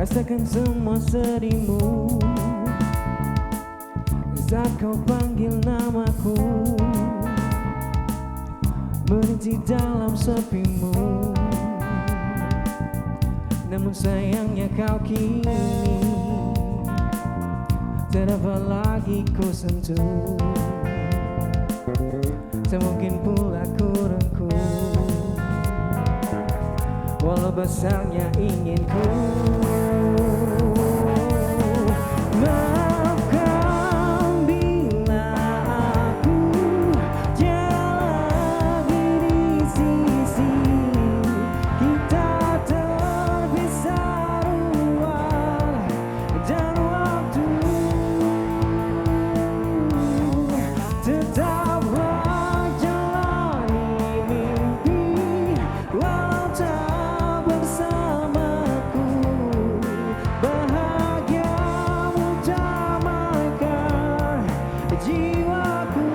Rasakan semua sedihmu saat kau panggil namaku, merinci dalam sepimu. Namun sayangnya kau kini tak dapat lagi ku sentuh. Tak mungkin pula ku rengkuh, walau besarnya inginku. Maafkan bila aku tiada lagi di sisi. Kita terpisah ruang dan waktu. Tetaplah jalani mimpi walau tak bersamaku. Bahagiamu damaikan jiwaku.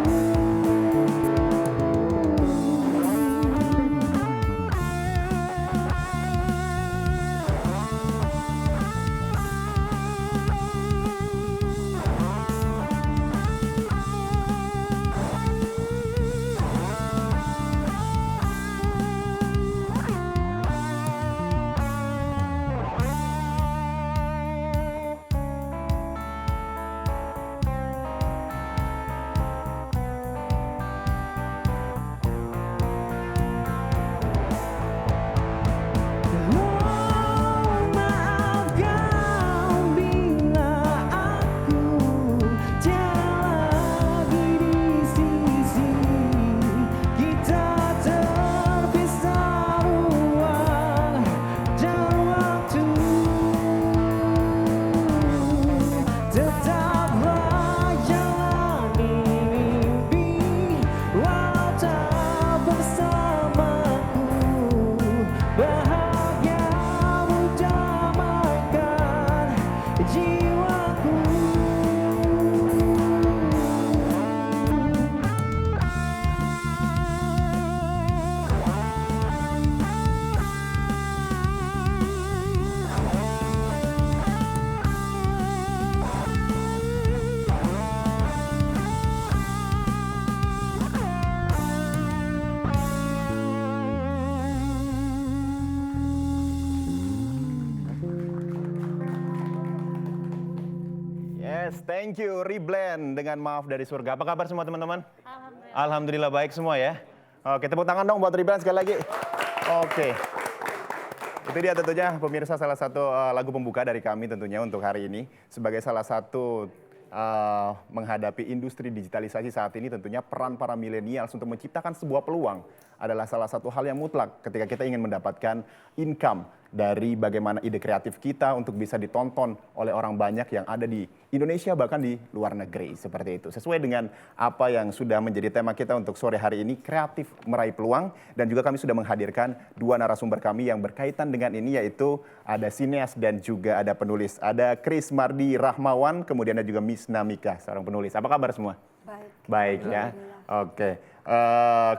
Maafkan bila aku tiada lagi di sisi. Kita terpisah ruang dan waktu. Tetaplah jalani mimpi walau tak bersamaku. Bahagiamu damaikan jiwaku. Yes, thank you Reblend dengan Maaf dari Surga. Apa kabar semua teman-teman? Alhamdulillah baik semua ya. Oke, tepuk tangan dong buat Reblend sekali lagi. Oke. Itu dia tentunya pemirsa salah satu lagu pembuka dari kami tentunya untuk hari ini. Sebagai salah satu menghadapi industri digitalisasi saat ini, tentunya peran para milenials untuk menciptakan sebuah peluang adalah salah satu hal yang mutlak ketika kita ingin mendapatkan income dari bagaimana ide kreatif kita untuk bisa ditonton oleh orang banyak yang ada di Indonesia bahkan di luar negeri seperti itu. Sesuai dengan apa yang sudah menjadi tema kita untuk sore hari ini, kreatif meraih peluang, dan juga kami sudah menghadirkan dua narasumber kami yang berkaitan dengan ini, yaitu ada sineas dan juga ada penulis. Ada Chris Mardi Rahmawan, kemudian ada juga Miss Namika, seorang penulis. Apa kabar semua? Baik. Baik ya. Oke.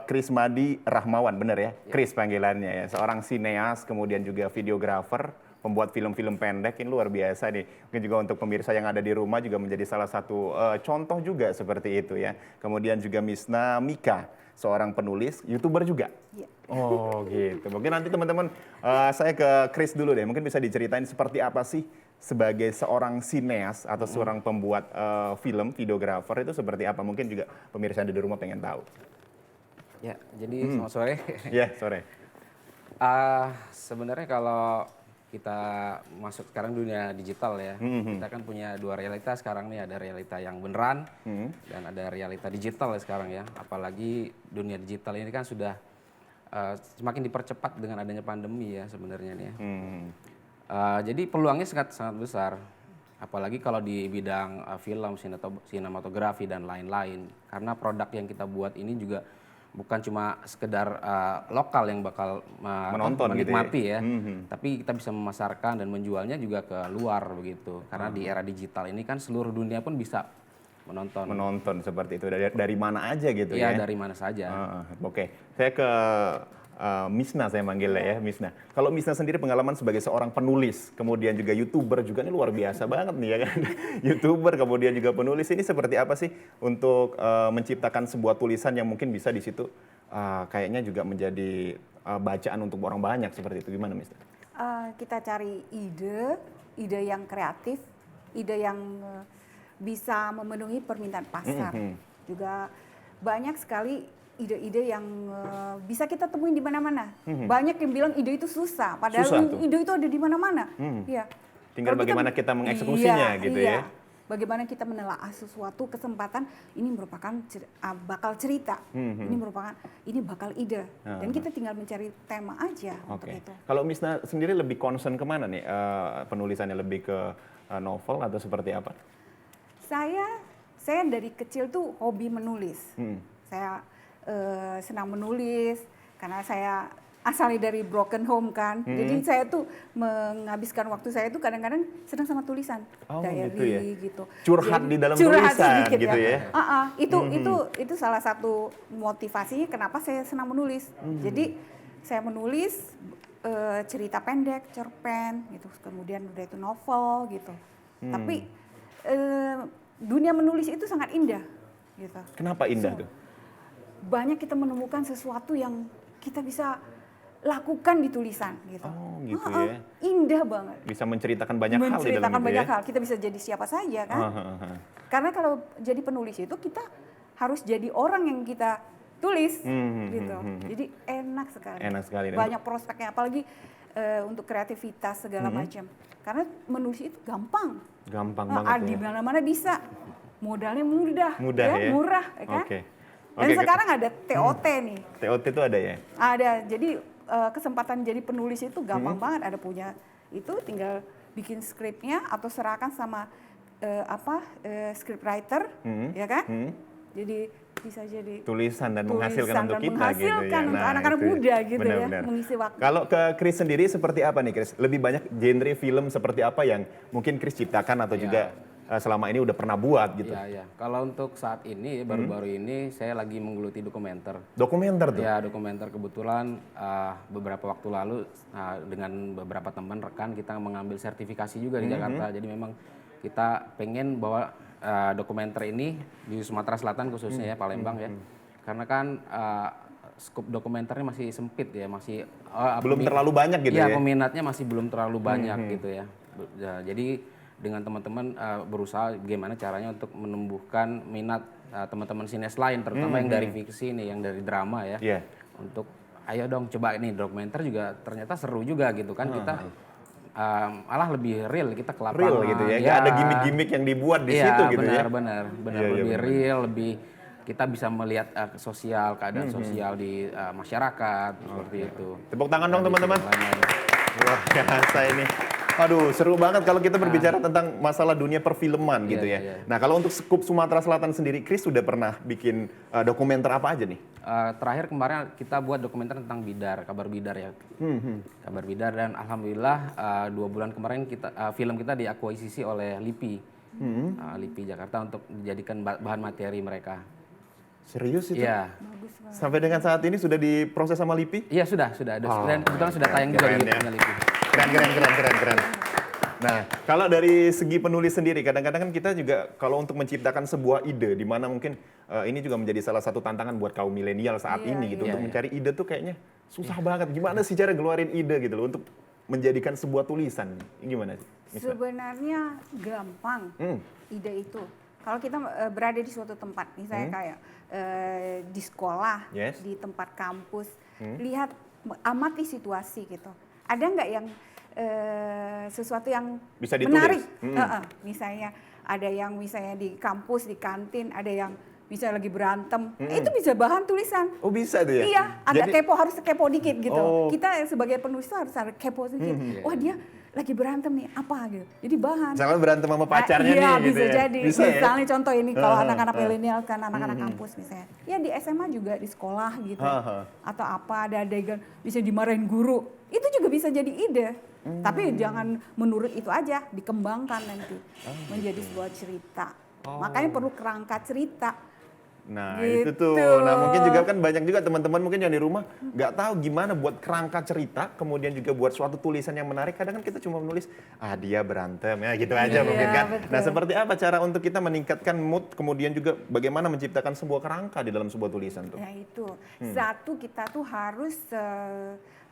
Chris Mardi Rahmawan, benar ya? Chris panggilannya ya. Seorang sineas, kemudian juga videografer, pembuat film-film pendek. Ini luar biasa nih. Mungkin juga untuk pemirsa yang ada di rumah juga menjadi salah satu contoh juga seperti itu ya. Kemudian juga Miss Namika, seorang penulis, YouTuber juga. Iya. Oh gitu. Mungkin nanti teman-teman, saya ke Chris dulu deh. Mungkin bisa diceritain seperti apa sih sebagai seorang sineas atau seorang pembuat film, videografer itu seperti apa? Mungkin juga pemirsa yang ada di rumah pengen tahu. Ya, jadi selamat sore. Ya, sore. Sebenarnya kalau kita masuk sekarang dunia digital ya, kita kan punya dua realita sekarang nih, ada realita yang beneran dan ada realita digital ya sekarang ya. Apalagi dunia digital ini kan sudah semakin dipercepat dengan adanya pandemi ya sebenarnya nih ya. Jadi peluangnya sangat besar, apalagi kalau di bidang film, sinematografi dan lain-lain. Karena produk yang kita buat ini juga bukan cuma sekedar lokal yang bakal menonton menikmati gitu ya. Tapi kita bisa memasarkan dan menjualnya juga ke luar begitu. Karena di era digital ini kan seluruh dunia pun bisa menonton. Menonton seperti itu dari mana aja gitu ya? Iya, dari mana saja. Oke, saya ke Misna saya manggilnya ya, Misna. Kalau Misna sendiri pengalaman sebagai seorang penulis, kemudian juga YouTuber juga ini luar biasa banget nih ya kan. YouTuber kemudian juga penulis ini seperti apa sih untuk menciptakan sebuah tulisan yang mungkin bisa di situ kayaknya juga menjadi bacaan untuk orang banyak seperti itu. Gimana Misna? Kita cari ide yang kreatif, ide yang bisa memenuhi permintaan pasar. Juga banyak sekali ide-ide yang bisa kita temuin di mana-mana. Banyak yang bilang ide itu susah, padahal ide itu ada di mana-mana. Ya. Tinggal bagaimana kita mengeksekusinya gitu ya. Bagaimana kita menelaah sesuatu kesempatan ini merupakan bakal cerita, ini bakal ide, dan kita tinggal mencari tema aja untuk itu. Kalau Misna sendiri lebih concern kemana nih penulisannya, lebih ke novel atau seperti apa? Saya dari kecil tuh hobi menulis. Saya senang menulis karena saya asalnya dari broken home kan. Jadi saya tuh menghabiskan waktu saya tuh kadang-kadang senang sama tulisan, diary gitu. Curhat di dalam tulisan sedikit, gitu ya. Itu salah satu motivasinya kenapa saya senang menulis. Jadi saya menulis cerita pendek, cerpen gitu. Kemudian udah itu novel gitu. Tapi dunia menulis itu sangat indah gitu. Kenapa indah tuh? Banyak kita menemukan sesuatu yang kita bisa lakukan di tulisan gitu. Oh gitu ya. Indah banget. Bisa menceritakan banyak hal di dalam itu ya. Menceritakan banyak hal. Kita bisa jadi siapa saja kan. Karena kalau jadi penulis itu kita harus jadi orang yang kita tulis gitu. Jadi enak sekali. Enak sekali. Banyak prospeknya apalagi untuk kreativitas segala macam. Karena menulis itu gampang. Gampang banget di mana-mana bisa. Modalnya mudah ya? Murah ya kan. Dan sekarang ada TOT nih. TOT itu ada ya? Ada. Jadi kesempatan jadi penulis itu gampang banget. Ada punya itu tinggal bikin skripnya atau serahkan sama scriptwriter, ya kan? Jadi bisa jadi tulisan dan menghasilkan untuk kita gitu ya. Untuk anak-anak muda gitu ya, mengisi waktu. Kalau ke Chris sendiri seperti apa nih Chris? Lebih banyak genre film seperti apa yang mungkin Chris ciptakan atau juga selama ini udah pernah buat gitu? Iya. Kalau untuk saat ini, baru-baru ini saya lagi menggeluti dokumenter. Dokumenter tuh? Ya, dokumenter. Kebetulan beberapa waktu lalu dengan beberapa teman rekan kita mengambil sertifikasi juga di Jakarta. Jadi memang kita pengen bahwa dokumenter ini di Sumatera Selatan khususnya ya, Palembang ya. Karena kan skop dokumenternya masih sempit ya, masih belum terlalu banyak gitu ya. Iya, peminatnya masih belum terlalu banyak gitu ya. Jadi dengan teman-teman berusaha gimana caranya untuk menumbuhkan minat teman-teman sinias lain, terutama yang dari fiksi nih, yang dari drama ya. Untuk ayo dong coba ini dokumenter juga ternyata seru juga gitu kan. Kita malah lebih real, kita ke lapangan. Real gitu ya, nggak ada gimmick-gimmick yang dibuat di situ gitu ya. Benar, lebih real, lebih kita bisa melihat sosial, keadaan sosial di masyarakat seperti itu. Tepuk tangan dong teman-teman. Wah biasa ini. Aduh, seru banget kalau kita berbicara tentang masalah dunia perfilman gitu ya. Nah, kalau untuk skup Sumatera Selatan sendiri, Chris sudah pernah bikin dokumenter apa aja nih? Terakhir kemarin kita buat dokumenter tentang Bidar, kabar Bidar ya. Kabar Bidar, dan alhamdulillah 2 bulan kemarin film kita diakuisisi oleh LIPI. LIPI Jakarta untuk dijadikan bahan materi mereka. Serius itu? Iya. Sampai dengan saat ini sudah diproses sama LIPI? Iya, sudah. Dan kebetulan sudah tayang juga di YouTube-nya LIPI. Keren. Nah, kalau dari segi penulis sendiri, kadang-kadang kan kita juga kalau untuk menciptakan sebuah ide, di mana mungkin ini juga menjadi salah satu tantangan buat kaum milenial saat ini gitu, untuk mencari ide tuh kayaknya susah banget. Gimana sih cara ngeluarin ide gitu loh untuk menjadikan sebuah tulisan? Gimana sih? Sebenarnya gampang ide itu. Kalau kita berada di suatu tempat, misalnya kayak di sekolah, di tempat kampus, lihat, amati situasi gitu. Ada nggak yang sesuatu yang bisa menarik? Misalnya ada yang misalnya di kampus, di kantin, ada yang misalnya lagi berantem, itu bisa bahan tulisan. Oh bisa tuh ya? Iya, agak kepo, harus kepo dikit gitu. Kita sebagai penulis harus kepo sedikit. Wah dia lagi berantem nih, apa gitu. Jadi bahan. Misalnya berantem sama pacarnya nih iya, gitu bisa ya? jadi. Bisa misalnya ya? Contoh ini kalau anak-anak milenial kan, anak-anak kampus misalnya. Ya di SMA juga, di sekolah gitu. Atau apa, ada adegan bisa dimarahin guru. Itu juga bisa jadi ide. Tapi jangan menurut itu aja, dikembangkan nanti menjadi sebuah cerita. Makanya perlu kerangka cerita. Nah Gitu. itu tuh, nah mungkin juga kan banyak juga teman-teman mungkin yang di rumah nggak tahu gimana buat kerangka cerita, kemudian juga buat suatu tulisan yang menarik. Kadang kan kita cuma menulis, dia berantem ya gitu aja Iya, mungkin kan. betul. Nah seperti apa cara untuk kita meningkatkan mood, kemudian juga bagaimana menciptakan sebuah kerangka di dalam sebuah tulisan tuh? Ya itu. Satu, kita tuh harus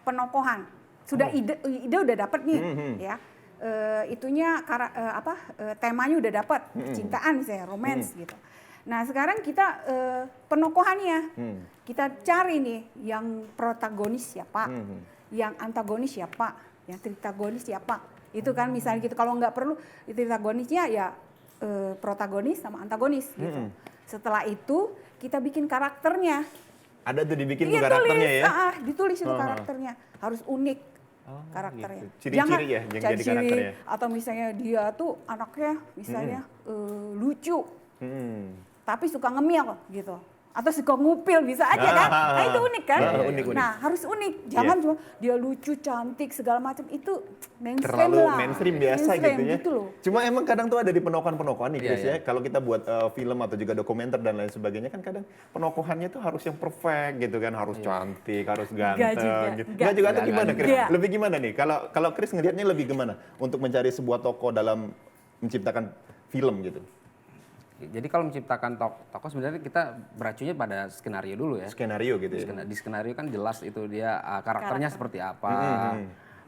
penokohan. Sudah ide udah dapat nih, ya. Itunya temanya udah dapat, cintaan misalnya, romance gitu. Nah sekarang kita penokohannya, kita cari nih yang protagonis siapa, yang antagonis siapa, yang tritagonis siapa. Itu kan misalnya gitu, kalau nggak perlu tritagonisnya ya protagonis sama antagonis gitu. Setelah itu kita bikin karakternya. Ada tuh dibikin tuh Iya, karakternya ya? ditulis itu karakternya, harus unik karakternya. Gitu. Ciri-ciri ya yang jadi karakternya. Atau misalnya dia tuh anaknya misalnya lucu, tapi suka ngemil gitu. Atau suka ngupil bisa aja kan? Nah itu unik kan? Unik. Nah harus unik, jangan cuma dia lucu, cantik segala macam itu mainstream Terlalu lah. mainstream biasa gitu ya. Gitu loh. Cuma emang kadang tuh ada di penokohan-penokohan nih Chris Iya, ya. Kalau kita buat film atau juga dokumenter dan lain sebagainya kan kadang penokohannya tuh harus yang perfect gitu kan, harus cantik, harus ganteng juga. gitu. Enggak. Enggak juga tuh gimana Chris? Enggak. Lebih gimana nih? Kalau Chris ngelihatnya lebih gimana untuk mencari sebuah tokoh dalam menciptakan film gitu? Jadi kalau menciptakan tokoh sebenarnya kita beracunnya pada skenario dulu ya. Skenario gitu ya. Di skenario kan jelas itu dia karakternya seperti apa.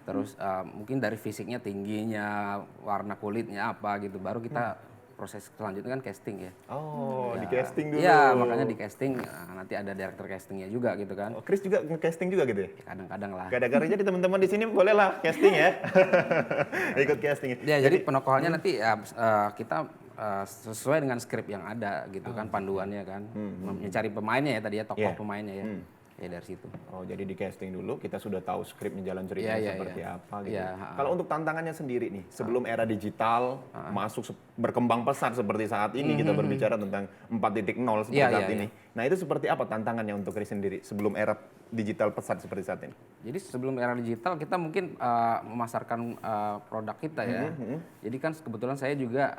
Terus mungkin dari fisiknya, tingginya, warna kulitnya apa gitu. Baru kita proses selanjutnya kan casting ya. Oh, di casting dulu. Iya, makanya di casting nanti ada director castingnya juga gitu kan. Oh, Chris juga nge-casting juga gitu ya? Kadang-kadang lah. Kadang-kadang jadi teman-teman di sini boleh lah casting ya. Ikut casting. Ya, jadi penokohannya nanti ya, kita sesuai dengan skrip yang ada gitu kan, panduannya kan. Mencari pemainnya ya tadi ya, tokoh pemainnya ya. Ya dari situ. Oh, jadi di casting dulu kita sudah tahu skripnya, jalan ceritanya Iya, seperti iya. apa gitu. Iya, Kalau untuk tantangannya sendiri nih, sebelum era digital masuk berkembang pesat seperti saat ini, kita berbicara tentang 4.0 seperti Iya, saat iya, ini. Nah, itu seperti apa tantangannya untuk Chris sendiri sebelum era digital pesat seperti saat ini? Jadi sebelum era digital kita mungkin memasarkan produk kita ya. Jadi kan kebetulan saya juga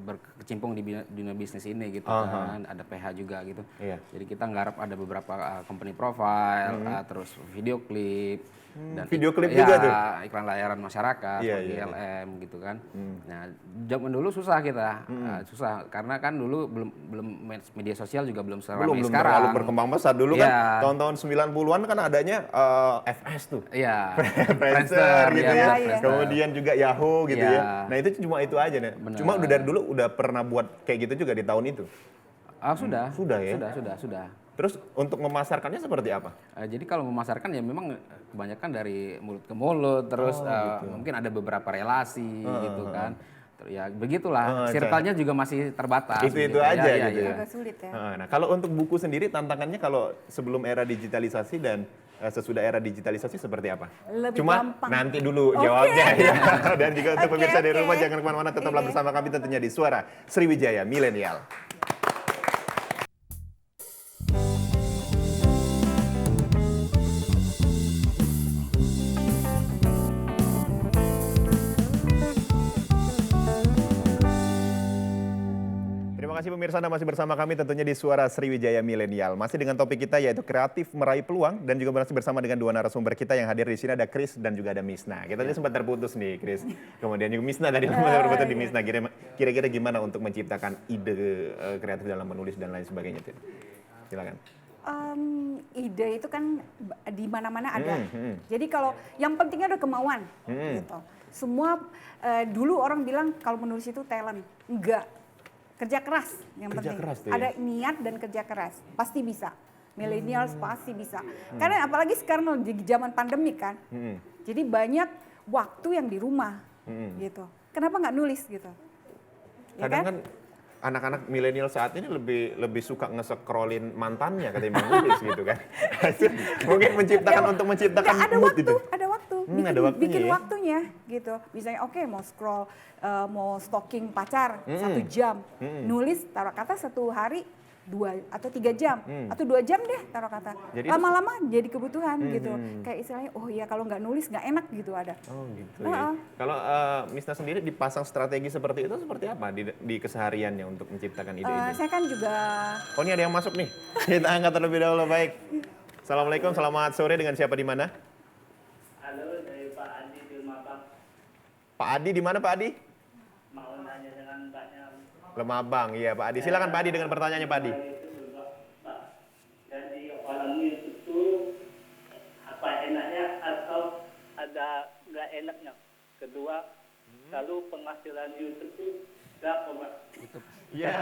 berkecimpung di dunia bisnis ini gitu kan. Ada PH juga gitu. Iya. Jadi kita nggarap ada beberapa company profile, terus video klip. Dan Video klip ya, juga tuh? iklan layanan masyarakat, Iya, seperti iya. LM gitu kan. Nah zaman dulu susah kita, susah karena kan dulu belum media sosial juga belum seramai Belum sekarang. terlalu berkembang pesat. Dulu kan Iya. tahun-tahun 90-an kan adanya FS tuh. Iya, Friendster gitu ya. Friendster. Kemudian juga Yahoo gitu Iya. ya. Nah, itu cuma itu aja nih. Benar. Cuma udah dari dulu udah pernah buat kayak gitu juga di tahun itu. Sudah. Sudah ya? Sudah. Terus untuk memasarkannya seperti apa? Jadi kalau memasarkan ya memang kebanyakan dari mulut ke mulut, terus mungkin ada beberapa relasi gitu kan. Ya begitulah, circle-nya juga masih terbatas. Itu gitu. aja Ya, gitu ya. Agak sulit ya. Nah, kalau untuk buku sendiri tantangannya kalau sebelum era digitalisasi dan sesudah era digitalisasi seperti apa? Lebih Cuma gampang. nanti dulu Oke. jawabnya ya. Dan juga untuk Oke, pemirsa di oke. rumah jangan kemana-mana, tetaplah Oke. bersama kami tentunya di Suara Sriwijaya Milenial. Terima kasih pemirsa, Anda masih bersama kami tentunya di Suara Sriwijaya Milenial. Masih dengan topik kita yaitu kreatif meraih peluang dan juga masih bersama dengan dua narasumber kita yang hadir di sini, ada Chris dan juga ada Misna. Kita tadi sempat terputus nih Chris. Kemudian juga Misna tadi terputus di Misna. Kira-kira gimana untuk menciptakan ide kreatif dalam menulis dan lain sebagainya? Silakan. Ide itu kan di mana-mana ada. Jadi kalau yang pentingnya ada kemauan gitu. Semua dulu orang bilang kalau menulis itu talent. Enggak. Kerja keras yang Kerja penting. keras tuh ya? Ada niat dan kerja keras. Pasti bisa. Millennials pasti bisa. Karena apalagi sekarang di zaman pandemi kan. Jadi banyak waktu yang di rumah gitu. Kenapa nggak nulis gitu? Ya Kadang kan anak-anak milenial saat ini lebih suka ketimbang mantannya ketimbang nulis gitu kan. Mungkin menciptakan untuk menciptakan Nggak, ada mood waktu, itu. ada waktu waktu, ada waktunya bikin ya? waktunya gitu. Misalnya oke, mau scroll, mau stalking pacar 1 jam, nulis taruh kata 1 hari 2 atau 3 jam atau 2 jam deh taruh kata. Jadi Lama-lama jadi kebutuhan gitu. Kayak istilahnya, oh ya kalau nggak nulis nggak enak gitu ada. Oh gitu ya. Kalau Misna sendiri dipasang strategi seperti itu seperti apa di kesehariannya untuk menciptakan ide-ide? Saya kan juga Oh ini ada yang masuk nih. Kita angkat terlebih dahulu, baik. Assalamualaikum, selamat sore, dengan siapa di mana? Halo, dari Pak Adi di Lumabang. Pak Adi di mana Pak Adi? Mau nanya dengan Mbaknya. Lemabang, iya Pak Adi. Silakan Pak Adi dengan pertanyaannya Pak Adi. Pak, jadi orang itu apa enaknya atau ada nggak enaknya? Kedua, lalu penghasilan YouTube itu berapa, Pak? Iya.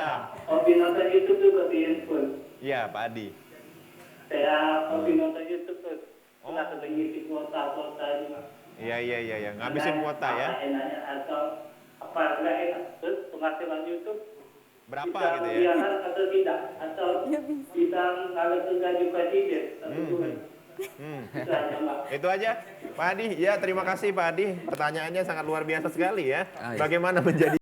Hobi nonton YouTube juga di handphone. Iya Pak Adi. Saya hobi nonton YouTube terus. Pernah sering ngisi kuota juga. Iya. Ngabisin kuota ya. Apa enaknya atau apa nggak enak? Terus penghasilan YouTube Berapa bisa gitu ya? miliaran atau tidak? Atau bisa ngalir ke gaji presiden? Itu aja, Mbak. Itu aja Pak Adi. Ya terima kasih Pak Adi. Pertanyaannya sangat luar biasa sekali ya. Ah, iya. Bagaimana menjadi